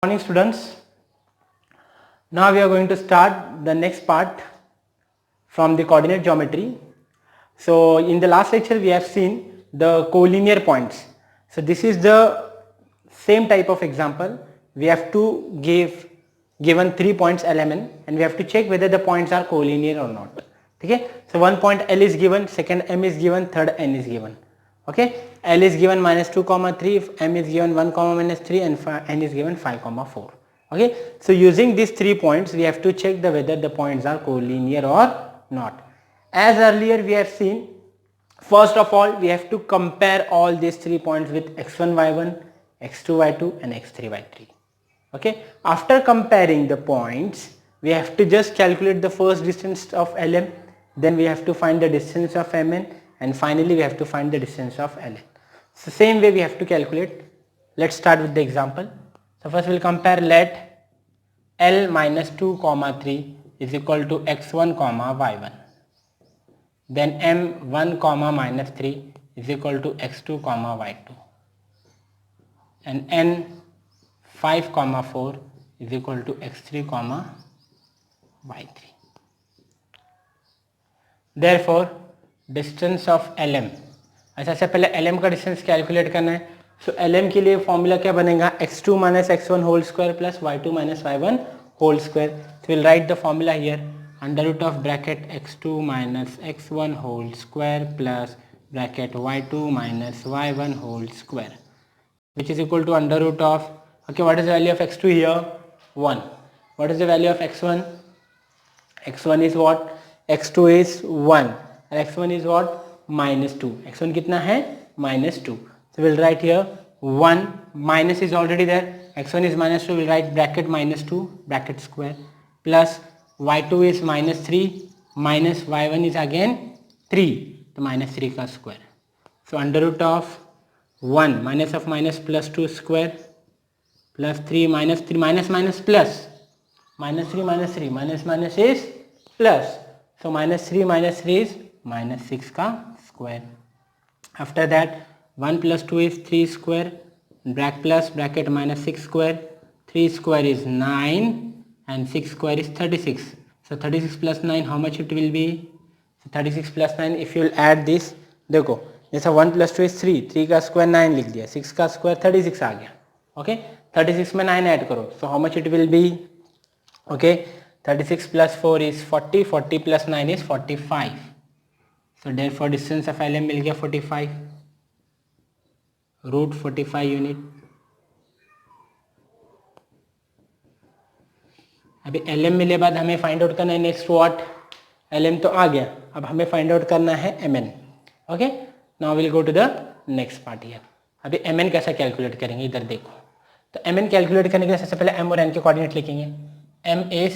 Morning students, now we are going to start the next part from the coordinate geometry. So in the last lecture we have seen the collinear points. So this is the same type of example. We have to given 3 points LMN and we have to check whether the points are collinear or not. Okay, so one point L is given, second M is given, third N is given. Okay, L is given -2, 3, if M is given 1, -3 and N is given 5, 4. Okay, so using these 3 points we have to check whether the points are collinear or not. As earlier we have seen, first of all we have to compare all these 3 points with x1, y1, x2, y2 and x3, y3. Okay, after comparing the points we have to just calculate the first distance of LM, then we have to find the distance of MN, and finally we have to find the distance of LN. So same way we have to calculate. Let's start with the example. So first we will compare. Let L -2, 3 is equal to x1, y1. Then M1, -3 is equal to x2, y2. And N5, 4 is equal to x3, y3. Therefore distance of LM, अच्छा से पहले LM का distance calculate करना है. सो LM के लिए formula क्या बनेगा, x2 - x1 whole square plus y2 - y1 whole square. So will write the formula here, √ bracket x2 - x1 whole square plus bracket y2 - y1 whole square, which is equal to √ okay, what is the value of x2 here? 1. What is the value of x1? x1 is what? x2 is 1 and x1 is what? -2. x1 कितना है? -2. So we'll write here 1, minus is already there, x1 is -2, we'll write bracket -2 bracket square plus y2 is -3 minus y1 is again 3, तो -3 का square. So √ 1 minus of minus plus 2 square plus 3 minus 3 minus plus -3 -3 minus is plus. So -3 is -6 का square. After that 1 plus 2 is 3 square, bracket -6 square, 3 square is 9 and 6 square is 36. So 36 plus 9, how much it will be? So 36 plus 9, if you will add this, देखो जैसा 1 plus 2 is 3, 3 का square 9 लिख दिया, 6 का square 36 आ गया. Okay, 36 में 9 add करो, so how much it will be? Okay, 36 plus 4 is 40, 40 plus 9 is 45. So therefore distance of LM मिल गया 45, √45 यूनिट. अभी LM मिले बाद हमें फाइंड आउट करना है नेक्स्ट व्हाट. LM तो आ गया, अब हमें फाइंड आउट करना है MN. Okay, now will go to the next part here. अभी MN कैसा कैलकुलेट करेंगे, इधर देखो. तो MN कैलकुलेट करने के लिए सबसे पहले M और N के कोऑर्डिनेट लिखेंगे. M is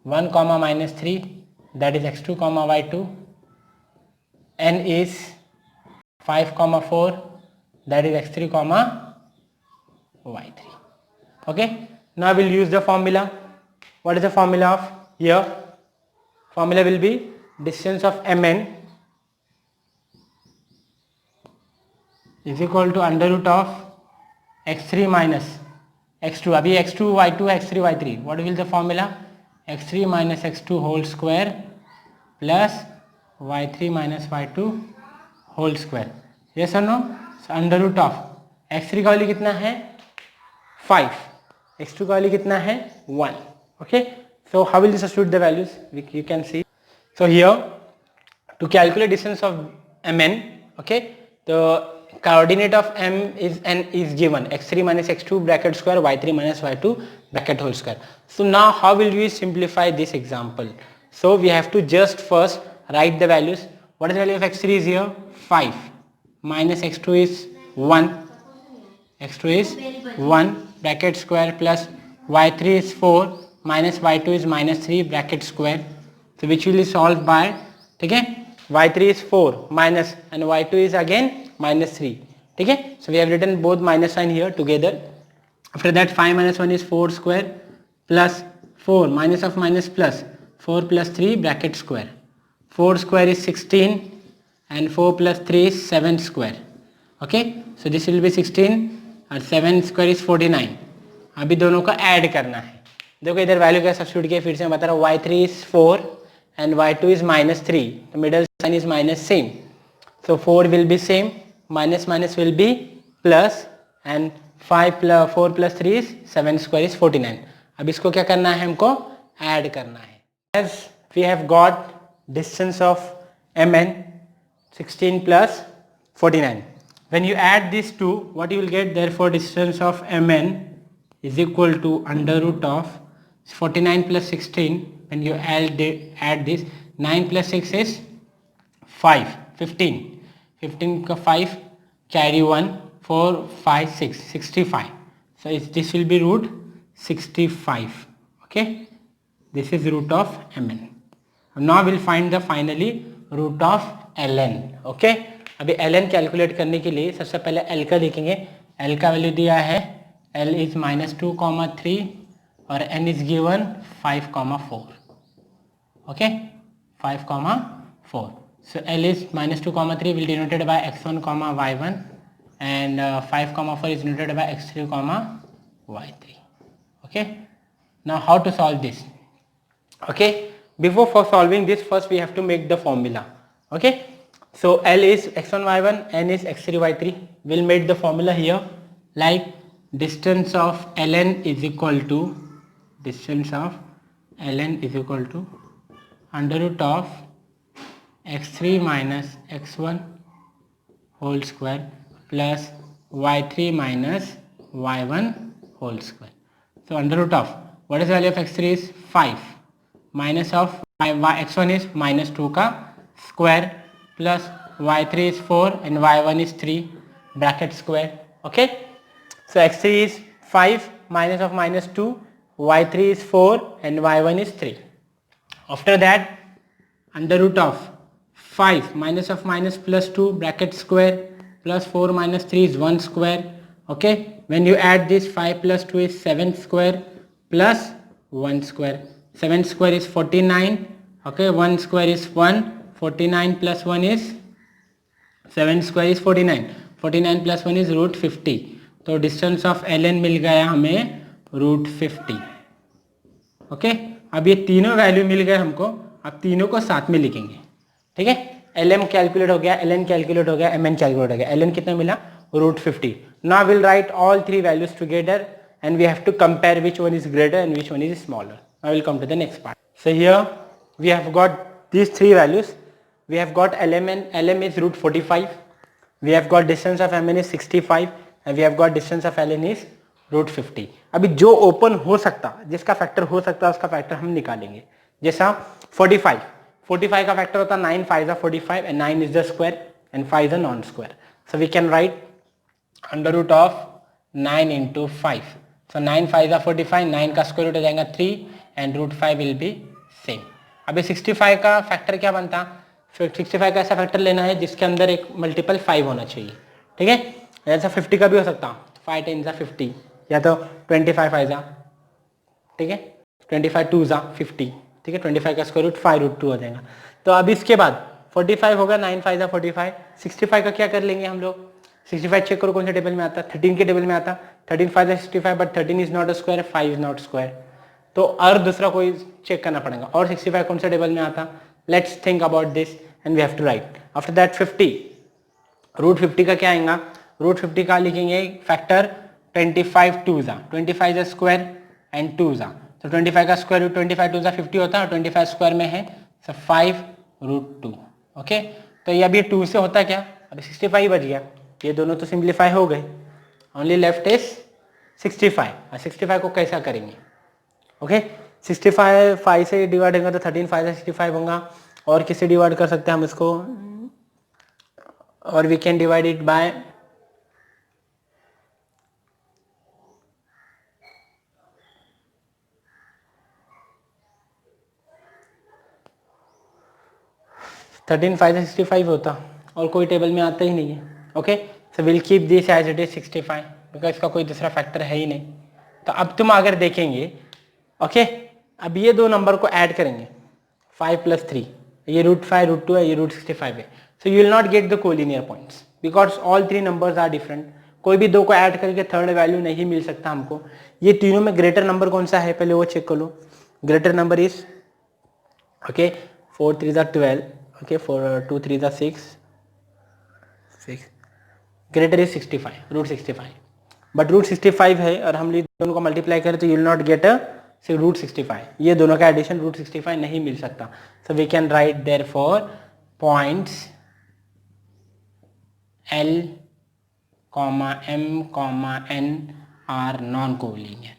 1, -3 that is x2, y2. N is 5, 4 that is x3, y3. Okay, now we'll use the formula. What is the formula of here? Formula will be distance of MN is equal to √ x3 minus x2. अभी x2 y2 x3 y3. What will the formula? x3 minus x2 whole square plus y3 minus y2 whole square. Yes or no? So √ x3 का value कितना है? 5. x2 का value कितना है? 1. Okay, so how will you substitute the values? You can see. So here to calculate distance of MN, okay, the coordinate of M is N is given, x3 minus x2 bracket square, y3 minus y2 bracket whole square. So now how will we simplify this example? So we have to just first write the values. What is the value of x3 is here? 5 minus x2 is 1, x2 is 1 bracket square plus y3 is 4 minus y2 is -3 bracket square. So which will be solved by, ठीक है, y3 is 4 minus and y2 is again -3. ठीक है, so we have written both minus sign here together. After that 5 minus 1 is 4 square plus 4 minus of minus plus 4 plus 3 bracket square. 4 square is 16 and 4 plus 3 is 7 square. Okay, so this will be 16 and 7 square is 49. अभी दोनों को add करना है। देखो इधर value क्या substitute किया, फिर से मैं बता रहा हूँ, y3 is 4 and y2 is -3, तो middle sign is minus same, so 4 will be same, minus minus will be plus, and 4 plus 3 is 7 square is 49. अब इसको क्या करना है, हमको ऐड करना है। As we have got distance of mn 16 plus 49. When you add these two, what you will get, therefore distance of mn is equal to under root of 49 plus 16. When you add this, 9 plus 6 is 5, 15, 15 का 5 carry 1, 4 5 6 65, so this will be root 65. Okay, this is root of mn. Now we'll find the finally root of ln. Okay, अभी ln calculate करने के लिए सबसे पहले l का देखेंगे। l का वैल्यू दिया है, l इज -2,3 और n is given 5,4. okay, 5,4. So L is -2,3 will denoted by x1, y1, and 5,4 is denoted by x3, y3. Okay. Now how to solve this? Okay. Before for solving this, first we have to make the formula. Okay. So L is x1, y1, n is x3, y3. We'll make the formula here like distance of ln is equal to under root of x3 minus x1 whole square plus y3 minus y1 whole square. So under root of, what is the value of x3 is 5, minus of x1 is -2 का square plus y3 is 4 and y1 is 3 bracket square. Okay, so x3 is 5 minus of -2, y3 is 4 and y1 is 3. After that, under root of 5 minus of minus plus 2 bracket square plus 4 minus 3 is 1 square. Okay, when you add this, 5 plus 2 is 7 square plus 1 square. 7 square is 49. Okay, 1 square is 1. 49 plus 1 is 7 square is 49. 49 plus 1 is root 50. तो distance of ln मिल गया हमें root 50. Okay, अब ये तीनों value मिल गए हमको, अब तीनों को साथ में लिखेंगे. ठीक है, lm कैलकुलेट हो गया, ln कैलकुलेट हो गया, mn कैलकुलेट हो गया. ln कितना मिला, root 50. Now will write all three values together and we have to compare which one is greater and which one is smaller. I will come to the next part. So here we have got these three values. We have got lm is root 45. We have got distance of mn is 65 and we have got distance of ln is root 50. अभी जो open हो सकता, जिसका factor हो सकता है उसका factor हम निकालेंगे. जैसा 45 का फैक्टर होता 9 5 is 45 and 9 is the square and 5 is a non square. So we can write under root of 9 into 5. So 9 5 is 45, 9 का स्क्वायर रूट हो जाएगा 3 and root 5 will be same. अभी 65 का फैक्टर क्या बनता, 65 का ऐसा फैक्टर लेना है जिसके अंदर एक मल्टीपल 5 होना चाहिए. ठीक है, ऐसा 50 का भी हो सकता, 5 10 is 50 या तो 25 5 is, ठीक है, 25 2 is 50. ठीक है, 25 का स्क्वायर रूट 5 रूट 2 हो जाएगा. तो अब इसके बाद 45 होगा, 9 5 is 45. 65 का क्या कर लेंगे हम लोग, 65 चेक करो कौन से टेबल में आता, 13 के टेबल में आता. 13 5 is 65 but 13 is not a square, 5 is not square. तो और दूसरा कोई चेक करना पड़ेगा. और 65 कौन से टेबल में आता, let's think about this and we have to write. After that 50, root 50 का क्या आएगा, रूट 50 का लिखेंगे factor 25 2 is 25 is square and 2 is. तो 25 का स्क्वायर रूट 25 2 is 50 होता है और 25 स्क्वायर में है so 5 रूट 2. ओके, तो ये अभी 2 से होता है क्या, अभी 65 बच गया. ये दोनों तो सिंप्लीफाई हो गए, ओनली लेफ्ट इज 65. 65 को कैसा करेंगे, ओके 65 5 से डिवाइड होगा तो 13 5 से 65 होगा. और किससे डिवाइड कर सकते हैं हम इसको, और we can divide it by 13 5 से 65 होता और कोई टेबल में आता ही नहीं है. Okay, so will keep this as it is 65 because इसका कोई दूसरा फैक्टर है ही नहीं. तो अब तुम अगर देखेंगे, ओके, अब ये दो नंबर को ऐड करेंगे 5 + 3, ये रूट 5 रूट 2 है, ये रूट 65 है. So you will not get the collinear points because all three numbers are different. कोई भी दो को ऐड करके थर्ड वैल्यू नहीं मिल सकता हमको। ये तीनों में ग्रेटर नंबर कौन सा है पहले वो चेक कर लो। Greater number is okay 4 3 12, okay 4 2 3 6, greater is 65 root 65, but root 65 है और हम दोनों को मल्टीप्लाई करें तो you will not get a root 65, ये दोनों का एडिशन रूट 65 नहीं मिल सकता। So we can write therefore points L, M, N are non collinear.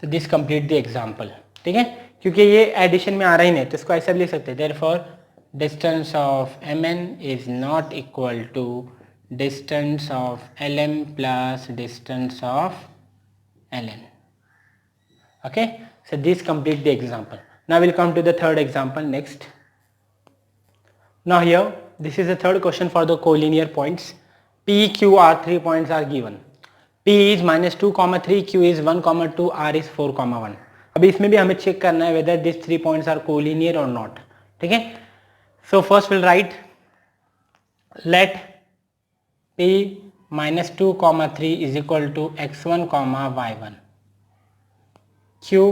तो दिस कंप्लीट द एग्जाम्पल, ठीक है, क्योंकि ये एडिशन में आ रहा ही नहीं तो इसको ऐसा भी लिख सकते हैं, therefore distance of Mn is not equal to distance of Lm plus distance of Ln। Okay, so this complete the example. Now will come to the third example next. Now here this is the third question for the collinear points. P, Q, R 3 points are given. P is -2, 3, Q is 1, 2, R is 4, 1। अभी इसमें भी हमें check करना है whether these 3 points are collinear or not, ठीक है। So first we'll write let P -2, 3 is equal to x1, y1, Q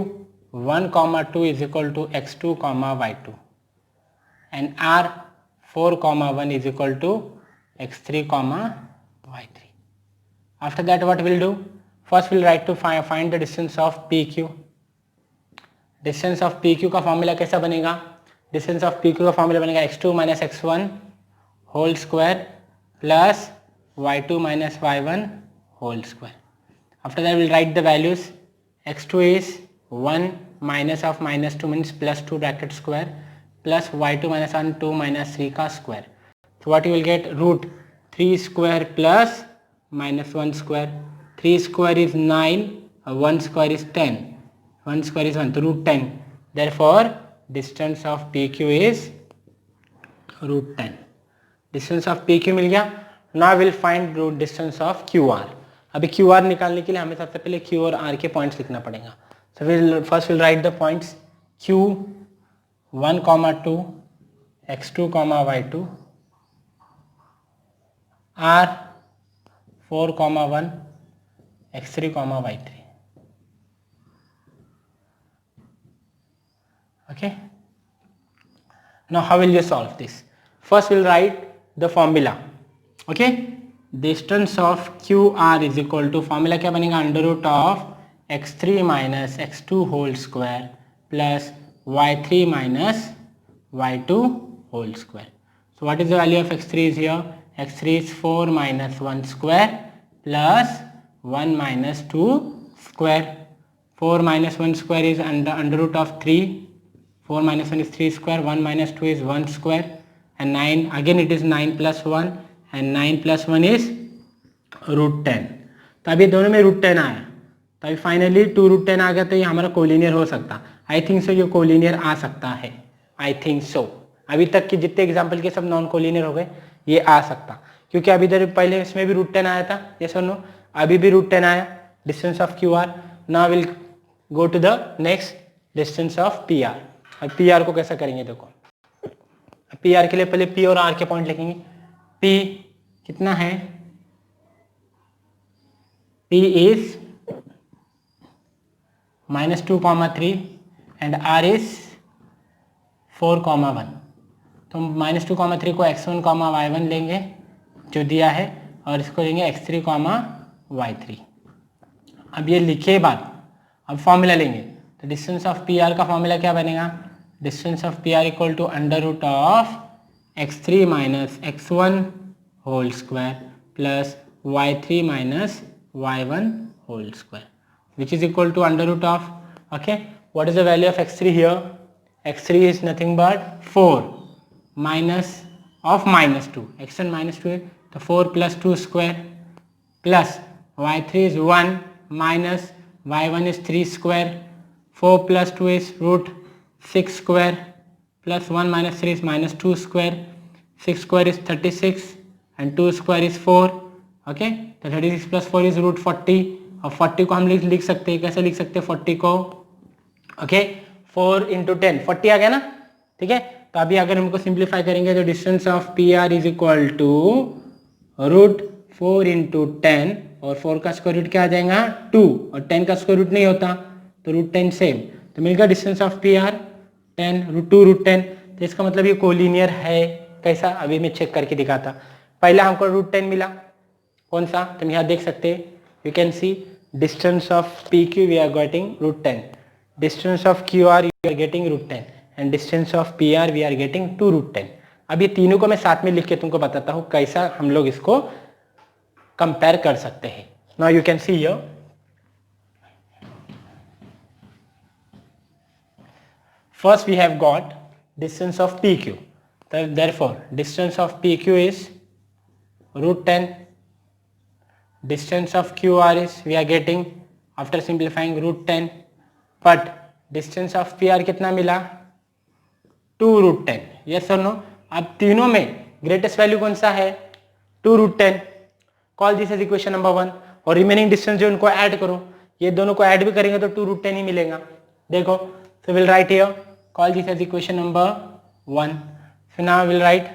1, 2 is equal to x2, y2, and R 4, 1 is equal to x3, y3. After that what we'll do? First we'll write to find the distance of PQ. Distance of PQ का formula कैसा बनेगा? Distance of PQ का formula बनेगा x2 minus x1 whole square plus y2 minus y1 whole square. After that we'll write the values. x2 is 1 minus of -2 means plus 2 bracket square plus y2 minus 1 2 minus 3 का square. So what you will get? Root 3 square plus minus 1 square. 3 square is 9, 1 square is 10, 1 square is 1, so root 10. Therefore distance of PQ is root 10. Distance of PQ मिल गया। Now we'll find root distance of QR. अभी QR निकालने के लिए हमें सबसे पहले Q और R के पॉइंट्स लिखना पड़ेगा। So first we'll write the points Q 1, 2, x2, y2, R 4, 1, x3, y3. Okay. Now how will you solve this? First we'll write the formula. Okay. Distance of QR is equal to formula क्या बनेगा? Under root of x3 minus x2 whole square plus y3 minus y2 whole square. So what is the value of x3 is here? x3 is 4 minus 1 square plus 1 minus 2 square. 4 minus 1 square is under root of 3. 4 minus 1 is 3 square. 1 minus 2 is 1 square. And 9 again it is 9 plus 1 and 9 plus 1 is root 10. तो अभी दोनों में root 10 आया तो अभी finally 2 root 10 आ गया तो ये हमारा कोलिनियर हो सकता। आई थिंक सो ये कोलिनियर आ सकता है। आई थिंक सो अभी तक के जितने एग्जाम्पल के सब नॉन कोलिनियर हो गए, ये आ सकता क्योंकि अभी इधर पहले इसमें भी रूट 10 आया था, ये सुनो अभी भी रूट 10 आया। Distance of Q R. Now will go to the next distance of P R. अब पी आर को कैसा करेंगे देखो, पी आर के लिए पहले पी और आर के पॉइंट लिखेंगे। पी कितना है? P is -2, 3 and R is 4, 1। तो -2, 3 को x1, y1 लेंगे जो दिया है और इसको लेंगे x3, y3। अब ये लिखे बाद अब फॉर्मूला लेंगे तो डिस्टेंस ऑफ पी आर का फॉर्मूला क्या बनेगा? Distance of P R equal to under root of x3 minus x1 whole square plus y3 minus y1 whole square which is equal to under root of, okay, what is the value of x3 here? x3 is nothing but 4 minus of -2, x1 -2 है तो 4 plus 2 square plus y3 is 1 minus y1 is 3 square, 4 plus 2 is root 6 square plus 1 minus 3 is -2 square, 6 square is 36 and 2 square is 4, okay, तो 36 plus 4 is root 40 और 40 को हम लिख सकते हैं, कैसे लिख सकते हैं 40 को? ओके 4 into 10 40 आ गया ना, ठीक है। तो अभी अगर हमको सिंप्लीफाई करेंगे तो distance of P R is equal to √4 into 10 और 4 का स्क्वायर रूट क्या आ जाएगा 2 और 10 का स्क्वायर रूट नहीं होता तो √10 सेम, तो मिल गया डिस्टेंस ऑफ पी आर 10 √2 √10। तो इसका मतलब ये कोलिनियर है। कैसा, अभी मैं चेक करके दिखाता। पहला हमको √10 मिला, कौन सा, तुम यहाँ देख सकते, you can see distance of P Q we are getting √10, distance of Q R you are getting √10 and distance of P R we are getting 2 √10। अब ये तीनों को मैं साथ में लिख के तुमको बताता हूँ कैसा हम लोग इसको कंपेयर कर सकते हैं। Now you can see here, first we have got distance of PQ, therefore distance of PQ is √10, distance of QR is we are getting after simplifying √10, but distance of PR कितना मिला 2 √10, yes or no। अब तीनों में greatest value कौन सा है 2 √10, call this as equation number 1 और remaining distance जो उनको ऐड करो, ये दोनों को ऐड भी करेंगे तो 2 √10 ही मिलेगा। देखो, so we'll write here, call this as equation number 1, so now we'll write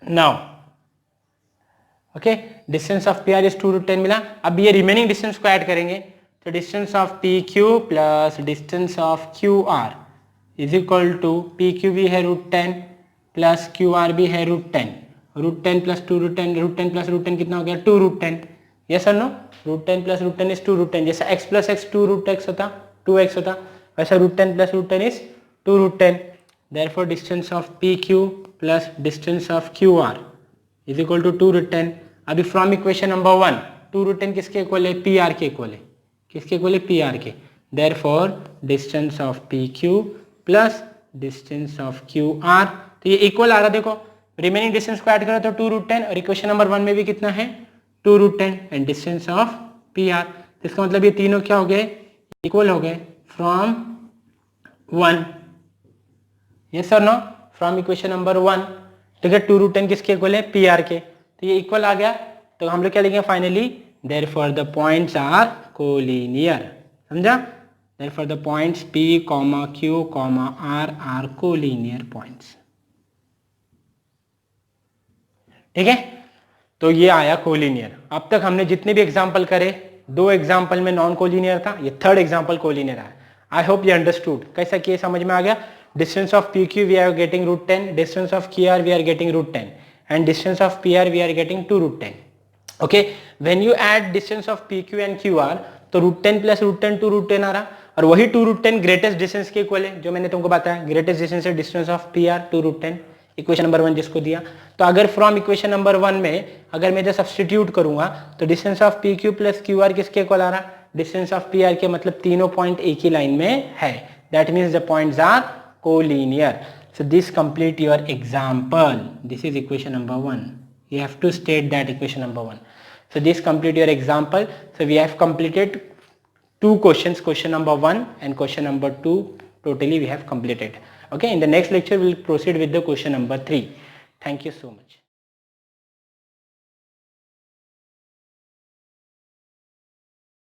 now, okay, distance of PR is 2 √10 मिला। अब ये रिमेनिंग डिस्टेंस को ऐड करेंगे तो distance of PQ plus distance of QR is equal to PQ भी है √10 plus QR भी है √10, √10 प्लस 2 √10, √10 प्लस √10 कितना हो गया 2 √10, यस और नो, √10 प्लस √10 इज 2 √10, जैसा x प्लस x 2 √x होता 2x होता, वैसा √10 plus √10 is 2 √10, therefore distance of PQ plus distance of QR is equal to 2 √10। अभी फ्रॉम इक्वेशन नंबर 1 2 √10 किसके इक्वल है PR के इक्वल है, किसके इक्वल है PR के, therefore distance of PQ plus distance of QR, तो ये इक्वल आ रहा, देखो रिमेनिंग डिस्टेंस को ऐड करो तो 2 √10 और इक्वेशन नंबर 1 में भी कितना है 2 √10 एंड डिस्टेंस ऑफ PR, तो इसका मतलब ये तीनों क्या हो गए इक्वल हो गए फ्रॉम 1, यस और नो, फ्रॉम इक्वेशन नंबर 1, ठीक है। 2 √10 किसके इक्वल है PR के, तो ये इक्वल आ गया, तो हम लोग क्या लिखेंगे finally, therefore the points are collinear, समझा, therefore the points P, Q, R are collinear points, ठीक है। तो ये आया कोलिनियर। अब तक हमने जितने भी एग्जाम्पल करे, 2 एग्जाम्पल में नॉन कोलिनियर था, ये 3rd एग्जाम्पल कोलिनियर आया। आई होप यू अंडरस्टूड, कैसा किए समझ में आ गया। Distance of PQ we are getting √10, distance of QR we are getting √10 and distance of PR we are getting 2 √10, okay. When you add distance of PQ and QR तो √10 plus √10 2 √10 आ रहा, और वही 2 √10 ग्रेटेस्ट डिस्टेंस के equal है, जो मैंने तुमको बताया ग्रेटेस्ट डिस्टेंस है distance of PR 2 √10, equation number 1 जिसको दिया। तो अगर फ्रॉम इक्वेशन नंबर 1 में अगर मैं जो सब्सटीट्यूट करूंगा तो distance of PQ plus QR किसके इक्वल आ रहा, डिस्टेंस ऑफ PR के, मतलब तीनों पॉइंट एक ही लाइन में है, that means the points are collinear. So this complete your example. This is equation number 1. You have to state that equation number 1. So this complete your example. So we have completed 2 questions, question number 1 and question number 2. Totally we have completed. Okay. In the next lecture we will proceed with the question number 3. Thank you so much.